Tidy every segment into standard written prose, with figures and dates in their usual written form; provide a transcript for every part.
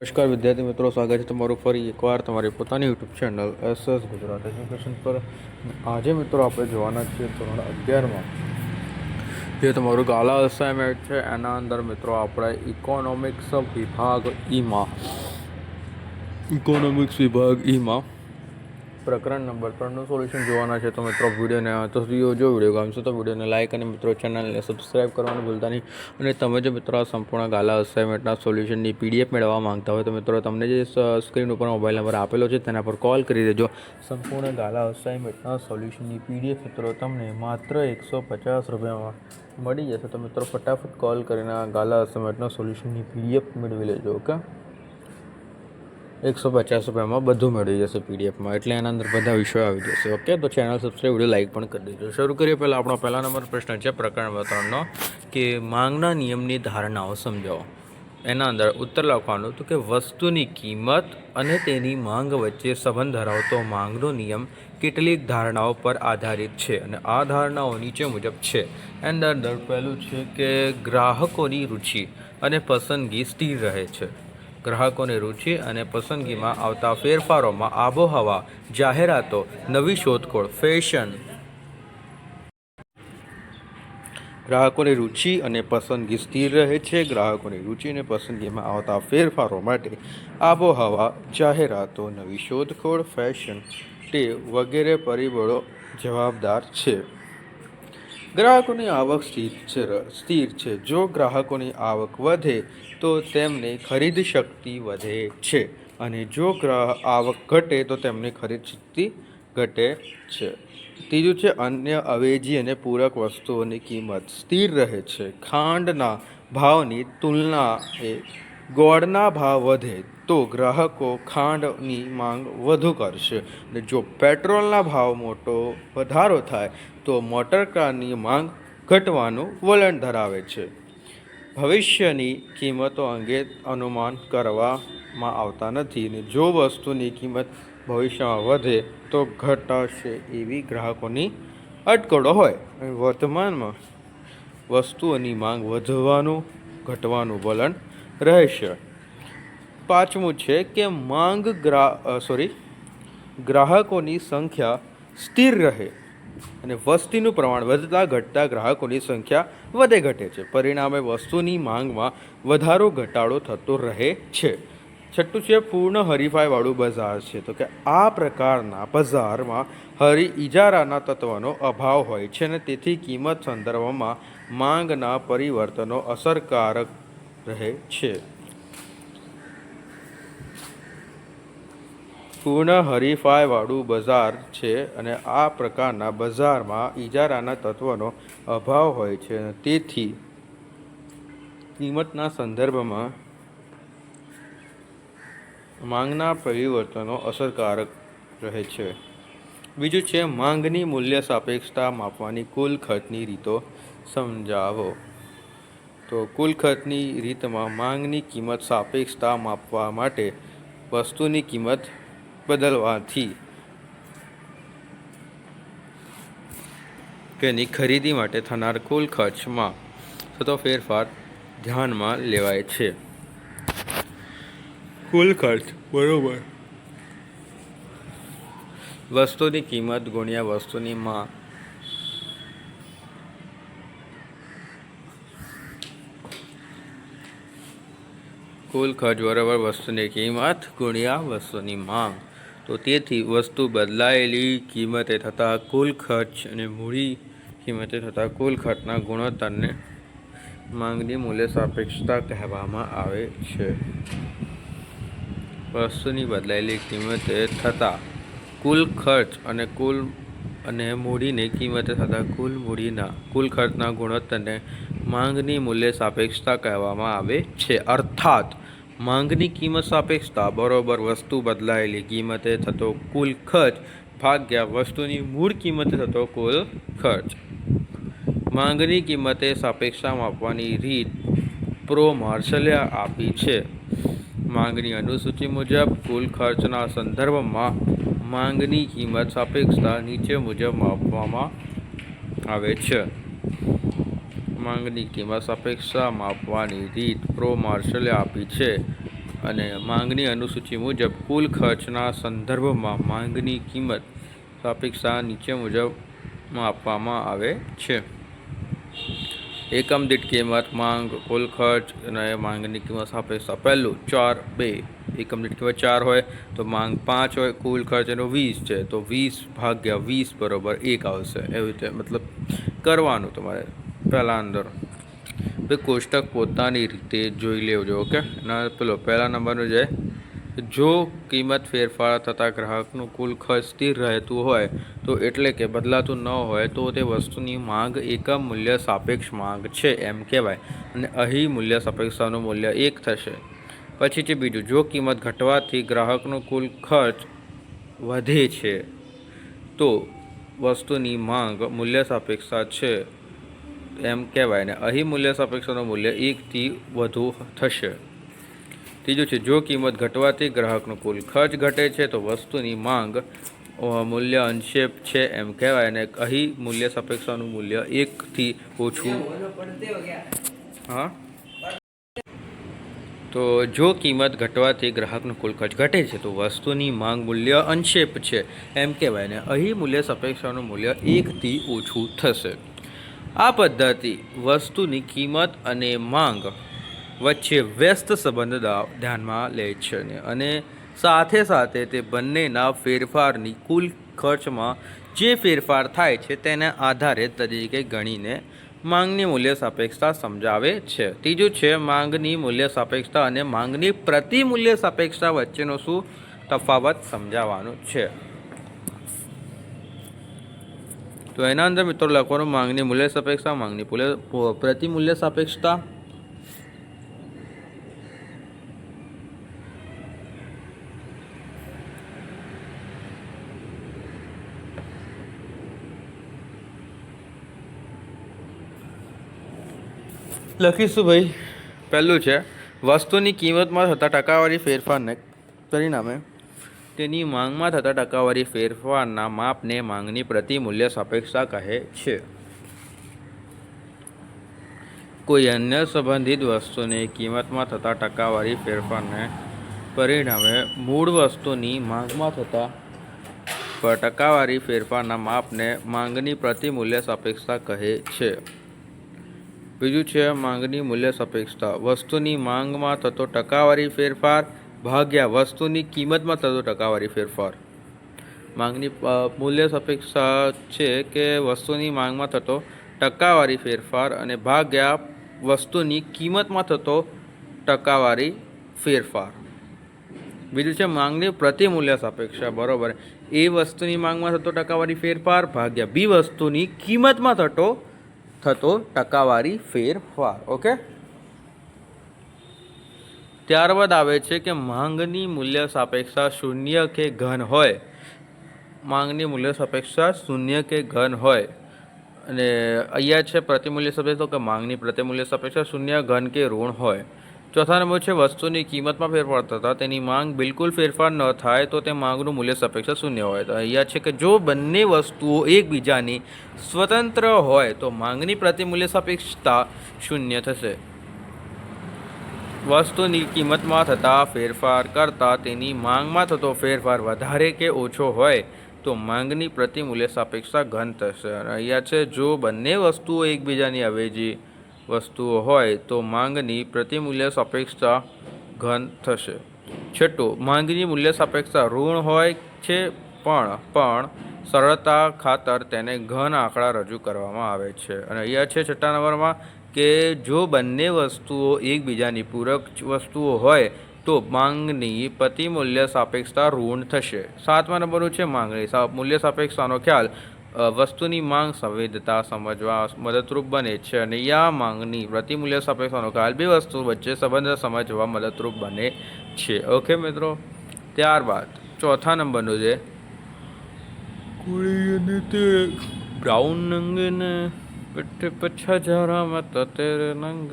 નમસ્કાર વિદ્યાર્થી મિત્રો, સ્વાગત છે તમારું ફરી એકવાર તમારી પોતાની YouTube channel SS Gujarat education પર. આજે મિત્રો આપણે જોવાના છીએ ધોરણ 11માં જે તમારું ગાલા અસાઇનમેન્ટ છે. એના અંદર મિત્રો આપણે ઇકોનોમિક્સ વિભાગ ઈમાં પ્રકરણ નંબર 3નું સોલ્યુશન જોવાના છે. તો મિત્રો વિડીયોને તો વિડીયો ગમશે તો વિડીયોને લાઇક અને મિત્રો ચેનલને સબસ્ક્રાઈબ કરવાનું ભૂલતા નહીં. અને તમે જો મિત્રો આ સંપૂર્ણ ગાલા અસાઇનમેન્ટના સોલ્યુશનની PDF મેળવવા માંગતા હોય તો મિત્રો તમને જે સ્ક્રીન ઉપર મોબાઈલ નંબર આપેલો છે તેના પર કોલ કરી દેજો. સંપૂર્ણ ગાલા અસાઇનમેન્ટના સોલ્યુશનની PDF મિત્રો તમને માત્ર 150 રૂપિયામાં મળી જશે. તો મિત્રો ફટાફટ કોલ કરીને આ ગાલા અસાઇનમેન્ટના સોલ્યુશનની PDF મેળવી લેજો. ઓકે, 150 રૂપિયામાં બધું મળી જશે PDFમાં, એટલે એના અંદર બધા વિષયો આવી જશે. ઓકે, તો ચેનલ સબસ્ક્રાઈબ, વિડીયો લાઇક પણ કરી દેજો. શરૂ કરીએ પહેલાં આપણો પહેલા નંબર પ્રશ્ન છે પ્રકરણ 3નો કે માંગના નિયમની ધારણાઓ સમજાવો. એના અંદર ઉત્તર લખવાનું તો કે વસ્તુની કિંમત અને તેની માંગ વચ્ચે સંબંધ ધરાવતો માંગનો નિયમ કેટલીક ધારણાઓ પર આધારિત છે અને આ ધારણાઓ નીચે મુજબ છે. એના અંદર પહેલું છે કે ગ્રાહકોની રુચિ અને પસંદગી સ્થિર રહે છે. ગ્રાહકોની રુચિ અને પસંદગીમાં આવતા ફેરફારોમાં આબોહવા, જાહેરાતો, નવી શોધખોળ, ફેશન. ગ્રાહકોની રુચિ અને પસંદગી સ્થિર રહે છે. ગ્રાહકોની રુચિ અને પસંદગીમાં આવતા ફેરફારો માટે આબોહવા, જાહેરાતો, નવી શોધખોળ, ફેશન, ટેવ વગેરે પરિબળો જવાબદાર છે. ગ્રાહકોની આવક સ્થિર છે. જો ગ્રાહકોની આવક વધે તો તેમની ખરીદ શક્તિ વધે છે અને જો આવક ઘટે તો તેમની ખરીદ શક્તિ ઘટે છે. ત્રીજું છે અન્ય અવેજી અને પૂરક વસ્તુઓની કિંમત સ્થિર રહે છે. ખાંડના ભાવની તુલનાએ ગોળના ભાવ વધે તો ગ્રાહકો ખાંડની માંગ વધુ કરશે અને જો પેટ્રોલના ભાવ વધારો થાય તો મોટરકારની માંગ ઘટવાનું વલણ ધરાવે છે. ભવિષ્યની કિંમતો અંગે અનુમાન કરવામાં આવતા નથી અને જો વસ્તુની કિંમત ભવિષ્યમાં વધે તો ઘટશે એવી ગ્રાહકોની અટકળો હોય. વર્તમાનમાં વસ્તુઓની માંગ વધવાનું ઘટવાનું વલણ રહેશે. પાંચમું છે કે ગ્રાહકોની સંખ્યા સ્થિર રહે અને વસ્તીનું પ્રમાણ વધતા ઘટતા ગ્રાહકોની સંખ્યા વધે ઘટે છે. પરિણામે વસ્તુની માંગમાં વધારો ઘટાડો થતો રહે છે. છઠ્ઠું છે પૂર્ણ હરીફાઈવાળું બજાર છે. તો કે આ પ્રકારના બજારમાં ઇજારાના તત્વનો અભાવ હોય છે અને તેથી કિંમત સંદર્ભમાં માંગના પરિવર્તનો અસરકારક રહે છે. પૂર્ણ હરીફાઈવાળું બજાર છે અને આ પ્રકારના બજારમાં ઇજારાના તત્વનો અભાવ હોય છે અને તેથી કિંમતના સંદર્ભમાં માંગના પરિવર્તનો અસરકારક રહે છે. બીજું છે માંગની મૂલ્ય સાપેક્ષતા માપવાની કુલ ખર્ચની રીતો સમજાવો. તો કુલ ખર્ચની રીતમાં માંગની કિંમત સાપેક્ષતા માપવા માટે વસ્તુની કિંમત બદલવાથી તેની ખરીદી માટે થનાર કુલ ખર્ચમાં થતો ફેરફાર ધ્યાનમાં લેવાય છે. કુલ ખર્ચ બરોબર વસ્તુની કિંમત ગુણ્યા વસ્તુની માંગ. કુલ ખર્ચ બરાબર વસ્તુની કિંમત ગુણ્યા વસ્તુની માંગ. તો તેથી વસ્તુ બદલાયેલી કિંમતે થતા કુલ ખર્ચ અને મૂડી કિંમતે થતા કુલ ખર્ચના ગુણોત્તરને માંગની મૂલ્ય સાપેક્ષતા કહેવામાં આવે છે. વસ્તુની બદલાયેલી કિંમતે થતા કુલ ખર્ચ અને મૂડીની કિંમતે થતા કુલ ખર્ચના ગુણોત્તરને માંગની મૂલ્ય સાપેક્ષતા કહેવામાં આવે છે. અર્થાત માંગની કિંમત સાપેક્ષતા બરોબર વસ્તુ બદલાયેલી કિંમતે થતો કુલ ખર્ચ ભાગ્યા વસ્તુની મૂળ કિંમતે થતો કુલ ખર્ચ. માંગની કિંમતે સાપેક્ષતા માપવાની રીત પ્રો માર્શલે આપી છે. માંગની અનુસૂચિ મુજબ કુલ ખર્ચના સંદર્ભમાં માંગની કિંમત સાપેક્ષતા નીચે મુજબ માપવામાં આવે છે. માંગની કિંમત સાપેક્ષતા માપવાની રીત પ્રો માર્શલે આપી છે. અને માંગની અનુસૂચિ મુજબ કુલ ખર્ચના સંદર્ભમાં માંગની કિંમત સાપેક્ષતા નીચે મુજબ આપવામાં આવે છે. એકમ દીઠ કિંમત, માંગ, કુલ ખર્ચ અને માંગની કિંમત સાપેક્ષતા. પહેલું 4:2. એકમ દીઠ કિંમત 4 હોય તો માંગ 5 હોય, કુલ ખર્ચ એનો 20 છે તો 20 ભાગ્યા 20 બરાબર 1 આવશે. એવી રીતે મતલબ કરવાનું તમારે પહેલાં અંદર. કોષ્ટક પોતાની રીતે જોઈ લેજો. ઓકે. ના પેલો પહેલા નંબરનું છે, જો કિંમત ફેરફાર થતાં ગ્રાહકનું કુલ ખર્ચ સ્થિર રહેતું હોય તો એટલે કે બદલાતું ન હોય તો તે વસ્તુની માંગ એકમ મૂલ્ય સાપેક્ષ માંગ છે એમ કહેવાય અને અહીં મૂલ્ય સાપેક્ષતાનું મૂલ્ય 1 થશે. પછી છે બીજું, જો કિંમત ઘટવાથી ગ્રાહકનો કુલ ખર્ચ વધે છે તો વસ્તુની માંગ મૂલ્ય સાપેક્ષતા છે એમ કહેવાય ને અહીં મૂલ્ય સાપેક્ષતાનું મૂલ્ય 1થી વધુ થશે. ત્રીજું છે, જો કિંમત ઘટવાથી ગ્રાહકનો કુલ ખર્ચ ઘટે છે તો વસ્તુની માંગ મૂલ્ય અંશેપ છે એમ કહેવાય અને અહીં મૂલ્ય સાપેક્ષતાનું મૂલ્ય 1થી ઓછું. હા, તો જો કિંમત ઘટવાથી ગ્રાહકનો કુલ ખર્ચ ઘટે છે તો વસ્તુની માંગ મૂલ્ય અંશેપ છે એમ કહેવાય ને અહીં મૂલ્ય સાપેક્ષતાનું મૂલ્ય 1થી ઓછું થશે. આ પદ્ધતિ વસ્તુની કિંમત અને માંગ વચ્ચે વ્યસ્ત સંબંધ ધ્યાનમાં લે છે અને સાથે સાથે તે બંનેના ફેરફારની કુલ ખર્ચમાં જે ફેરફાર થાય છે તેના આધારે તરીકે ગણીને માંગની મૂલ્ય સાપેક્ષતા સમજાવે છે. ત્રીજું છે, માંગની મૂલ્ય સાપેક્ષતા અને માંગની પ્રતિ મૂલ્ય સાપેક્ષતા વચ્ચેનો શું તફાવત સમજાવવાનું છે. તો એના અંદર મિત્રો લખવાનું માંગની મૂલ્ય સાપેક્ષતા, માંગની પ્રતિ મૂલ્ય સાપેક્ષતા. લખીશું ભાઈ. પહેલું છે, વસ્તુની કિંમતમાં થતા ટકાવારી ફેરફારને પરિણામે તેની માંગમાં થતા ટકાવારી ફેરફારના માપને માંગની પ્રતિ મૂલ્ય સાપેક્ષતા કહે છે. કોઈ અન્ય સંબંધિત વસ્તુની કિંમતમાં થતા ટકાવારી ફેરફારને પરિણામે મૂળ વસ્તુની માંગમાં થતા ટકાવારી ફેરફારના માપને માંગની પ્રતિ મૂલ્ય સાપેક્ષતા કહે છે. બીજું છે, માંગની મૂલ્ય સાપેક્ષતા વસ્તુની માંગમાં થતો ટકાવારી ફેરફાર ભાગ્યા વસ્તુની કિંમતમાં થતો ટકાવારી ફેરફાર. માંગની મૂલ્ય સાપેક્ષતા છે કે વસ્તુની માંગમાં થતો ટકાવારી ફેરફાર અને ભાગ્યા વસ્તુની કિંમતમાં થતો ટકાવારી ફેરફાર. બીજું છે, માંગની પ્રતિ મૂલ્ય સાપેક્ષતા બરાબર એ વસ્તુની માંગમાં થતો ટકાવારી ફેરફાર ભાગ્યા બી વસ્તુની કિંમતમાં થતો ટકાવારી ફેરફાર. ઓકે. ત્યારબાદ આવે છે કે માંગની મૂલ્ય સાપેક્ષતા શૂન્ય કે ઘન હોય. માંગની મૂલ્ય સાપેક્ષતા શૂન્ય કે ઘન હોય અને અહીંયા છે પ્રતિમૂલ્ય સાપેક્ષતા કે માંગની પ્રતિમૂલ્ય સાપેક્ષતા શૂન્ય, ઘન કે ઋણ હોય. ચોથા નંબર છે, વસ્તુની કિંમતમાં ફેરફાર થતાં તેની માંગ બિલકુલ ફેરફાર ન થાય તો તે માંગનું મૂલ્ય સાપેક્ષતા શૂન્ય હોય. તો અહીંયા છે કે જો બંને વસ્તુઓ એકબીજાની સ્વતંત્ર હોય તો માંગની પ્રતિમૂલ્ય સાપેક્ષતા શૂન્ય થશે. વસ્તુની કિંમતમાં થતા ફેરફાર કરતાં તેની માંગમાં થતો ફેરફાર વધારે કે ઓછો હોય તો માંગની પ્રતિમૂલ્ય સાપેક્ષતા ઘન થશે. અને અહીંયા છે, જો બંને વસ્તુઓ એકબીજાની અવેજી વસ્તુઓ હોય તો માંગની પ્રતિમૂલ્ય સાપેક્ષતા ઘન થશે. છઠ્ઠું, માંગની મૂલ્ય સાપેક્ષતા ઋણ હોય છે પણ સરળતા ખાતર તેને ઘન આંકડા રજૂ કરવામાં આવે છે. અને અહીંયા છે છઠ્ઠા નંબરમાં કે જો બંને વસ્તુઓ એકબીજાની પૂરક વસ્તુઓ હોય તો માંગની પ્રતિમૂલ્ય સાપેક્ષતા ઋણ થશે. સાતમા નંબરનું છે, માંગની મૂલ્ય સાપેક્ષતાનો ખ્યાલ વસ્તુની માંગ સંવેદતા સમજવા મદદરૂપ બને છે અને આ માંગની પ્રતિમૂલ્ય સાપેક્ષતાનો ખ્યાલ બે વસ્તુ વચ્ચે સંબંધ સમજવા મદદરૂપ બને છે. ઓકે મિત્રો. ત્યારબાદ ચોથા નંબરનું છે, બ્રાઉન નંગને पिट्ठे पछा जरा मत तेरे नंग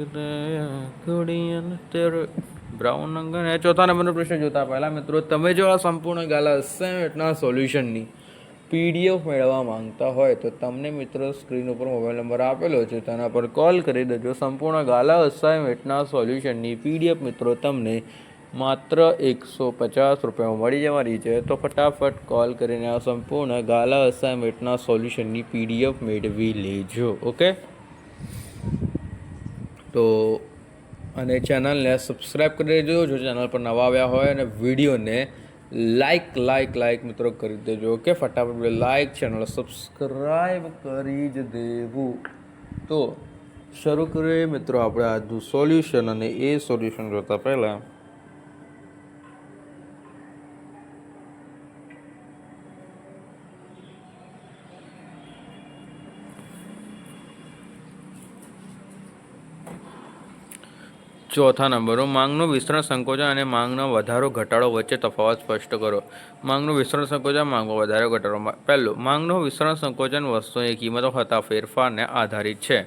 घोड़ियन तेरे બ્રાઉન નંગન. એ ચોથા નંબરનો પ્રશ્ન જોતા પહેલાં મિત્રો તમે જો આ સંપૂર્ણ ગાલા અસાઇનમેન્ટના સોલ્યુશનની PDF મેળવવા માંગતા હોય તો તમને મિત્રો સ્ક્રીન ઉપર મોબાઈલ નંબર આપેલો છે તેના પર કોલ કરી દેજો. સંપૂર્ણ ગાલા અસાઇનમેન્ટના સોલ્યુશનની PDF મિત્રો તમને માત્ર 150 રૂપિયામાં મળી જવાની છે. તો ફટાફટ કોલ કરીને આ સંપૂર્ણ ગાલા અસાઇનમેન્ટના સોલ્યુશનની PDF મેળવી લેજો. ઓકે, તો અને ચેનલને સબસ્ક્રાઈબ કરી દેજો જો ચેનલ પર નવા આવ્યા હોય, અને વિડીયોને લાઈક મિત્રો કરી દેજો. ઓકે, ફટાફટ લાઈક, ચેનલ સબસ્ક્રાઈબ કરી જ દેવું. તો શરૂ કરીએ મિત્રો આપણે આજનું સોલ્યુશન. અને એ સોલ્યુશન જોતા પહેલાં ચોથા નંબરનો માંગનું વિસ્તરણ સંકોચન અને માંગનો વધારો ઘટાડો વચ્ચે તફાવત સ્પષ્ટ કરો. માંગનું વિસ્તરણ સંકોચન, માંગમાં વધારો ઘટાડો. પહેલું, માંગનું વિસ્તરણ સંકોચન વસ્તુની કિંમતો થતા ફેરફારને આધારિત છે,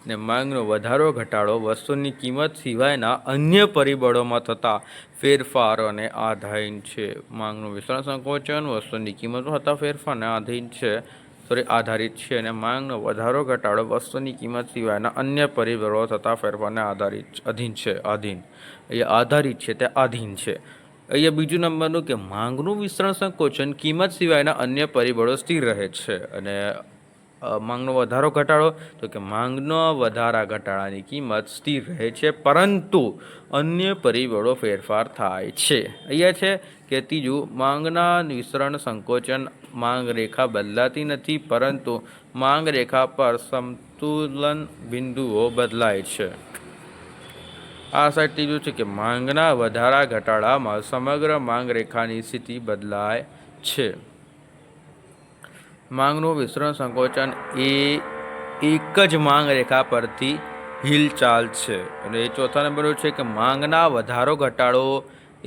અને માંગનો વધારો ઘટાડો વસ્તુની કિંમત સિવાયના અન્ય પરિબળોમાં થતા ફેરફારોને આધીન છે. માંગનું વિસ્તરણ સંકોચન વસ્તુની કિંમતો થતા ફેરફારને આધારિત છે, અને માંગનો વધારો ઘટાડો વસ્તુની કિંમત સિવાયના અન્ય પરિબળો થતા ફેરફારને આધીન છે. અહીંયા આધારિત છે તે આધીન છે. અહીંયા બીજું નંબરનું કે માંગનું વિસ્તરણ સંકોચન કિંમત સિવાયના અન્ય પરિબળો સ્થિર રહે છે. અને માંગનો વધારો ઘટાડો તો કે માંગનો વધારા ઘટાડાની કિંમત સ્થિર રહે છે, પરંતુ અન્ય પરિબળો ફેરફાર થાય છે. અહીંયા છે કે ત્રીજું, માંગના વિસ્તરણ સંકોચન માંગ રેખા બદલાતી નથી, પરંતુ માંગ રેખા પર સંતુલન બિંદુઓ બદલાય છે. આ સાઈડ ત્રીજું છે કે માંગના વધારા ઘટાડામાં સમગ્ર માંગ રેખાની સ્થિતિ બદલાય છે. માંગનું વિસ્તરણ સંકોચન એ એક જ માંગ રેખા પરથી હિલચાલ છે. અને એ ચોથા નંબરનું છે કે માંગના વધારો ઘટાડો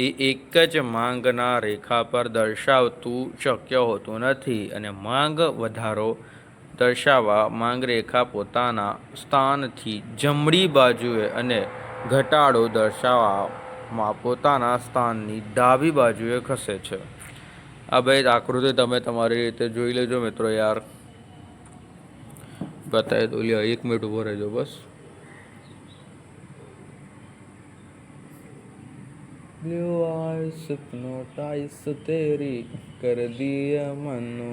એ એક જ માંગના રેખા પર દર્શાવતું શક્ય હોતું નથી, અને માંગ વધારો દર્શાવવા માંગ રેખા પોતાના સ્થાનથી જમણી બાજુએ અને ઘટાડો દર્શાવવામાં પોતાના સ્થાનની ડાબી બાજુએ ખસે છે. આ ભાઈ આકૃતિ તમે તમારી રીતે જોઈ લેજો મિત્રો. યાર બતાવી દો. 1 મિનિટ ઊભો રહેજો બસ. ब्लू आइस हिप्नोटाइज तेरी कर दिया मनु,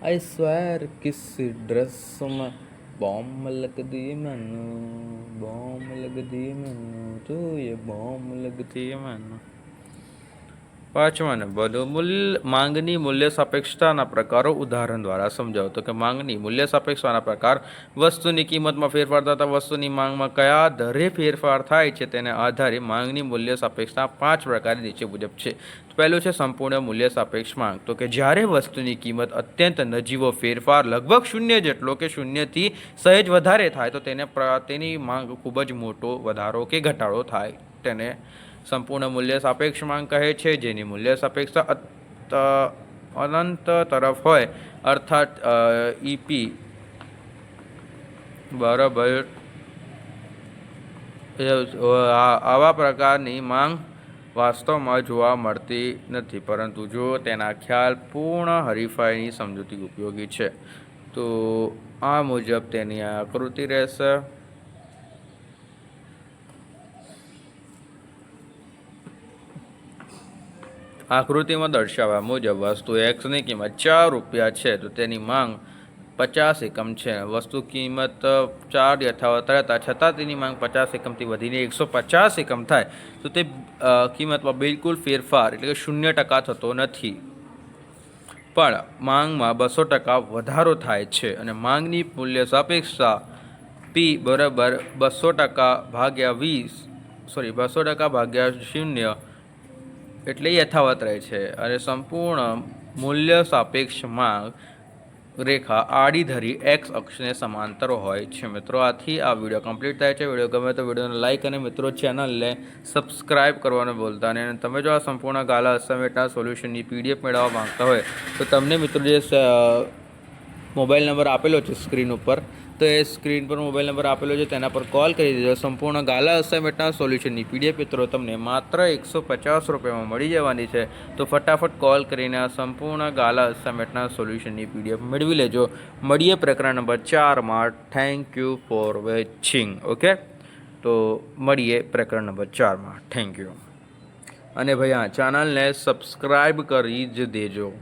आई स्वेर किसी ड्रेस में बॉम्ब लग दी मनु, बॉम्ब लग दी मनु, तो ये बॉम्ब लगती मनु. પાંચમા નંબરનું માંગની મૂલ્ય સાપેક્ષતાના પ્રકારો ઉદાહરણ દ્વારા સમજાવો. તો કે માંગની મૂલ્ય સાપેક્ષતાના પ્રકાર વસ્તુની કિંમતમાં ફેરફાર થતા વસ્તુની માંગમાં કયા દરે ફેરફાર થાય છે તેના આધારે માંગની મૂલ્ય સાપેક્ષતા 5 પ્રકાર નીચે મુજબ છે. પહેલું છે સંપૂર્ણ મૂલ્ય સાપેક્ષ માંગ. તો કે જ્યારે વસ્તુની કિંમત અત્યંત નજીવો ફેરફાર લગભગ શૂન્ય જેટલો કે શૂન્યથી સહેજ વધારે થાય તો તેની માંગ ખૂબ જ મોટો વધારો કે ઘટાડો થાય તેને સંપૂર્ણ મૂલ્ય સાપેક્ષ માંગ કહે છે. જેની મૂલ્ય સાપેક્ષતા અનંત તરફ હોય, અર્થાત EP બરાબર આવા પ્રકારની માંગ વાસ્તવમાં જોવા મળતી નથી, પરંતુ જો તેના ખ્યાલ પૂર્ણ હરીફાઈની સમજૂતી ઉપયોગી છે તો આ મુજબ તેની આકૃતિ રહેશે. આકૃતિમાં દર્શાવ્યા મુજબ વસ્તુ એક્સની કિંમત 4 રૂપિયા છે તો તેની માંગ 50 એકમ છે. વસ્તુ કિંમત 4 યથાવત રહેતા છતાં તેની માંગ 50 એકમથી વધીને 150 એકમ થાય તો તે કિંમતમાં બિલકુલ ફેરફાર એટલે કે 0% થતો નથી, પણ માંગમાં 200% વધારો થાય છે. અને માંગની મૂલ્ય સાપેક્ષતા P બરાબર 200% ભાગ્યા 200% ભાગ્યા 0 એટલે યથાવત રહે છે. અને સંપૂર્ણ મૂલ્ય સાપેક્ષ માંગ રેખા આડી ધરી એક્સ અક્ષને સમાંતર હોય છે. મિત્રો આથી આ વિડીયો કમ્પ્લીટ થાય છે. વિડીયો ગમે તો વિડીયોને લાઇક અને મિત્રો ચેનલને સબસ્ક્રાઈબ કરવાનું ભૂલતા નહીં. અને તમે જો આ સંપૂર્ણ ગાલા અસાઇનમેન્ટના સોલ્યુશનની PDF મેળવવા માંગતા હોય તો તમને મિત્રો જે મોબાઈલ નંબર આપેલો છે સ્ક્રીન ઉપર, તો એ સ્ક્રીન પર મોબાઈલ નંબર આપેલો છે તેના પર કોલ કરી દેજો. સંપૂર્ણ ગાલા અસાઇનમેન્ટના સોલ્યુશનની PDF મિત્રો તમને માત્ર 150 રૂપિયામાં મળી જવાની છે. તો ફટાફટ કોલ કરીને આ સંપૂર્ણ ગાલા અસાઇનમેન્ટના સોલ્યુશનની PDF મેળવી લેજો. મળીએ પ્રકરણ નંબર 4માં. Thank you for watching. Okay, તો મળીએ પ્રકરણ નંબર 4માં. Thank you. અને ભાઈ આ ચેનલને સબસ્ક્રાઈબ કરી જ દેજો.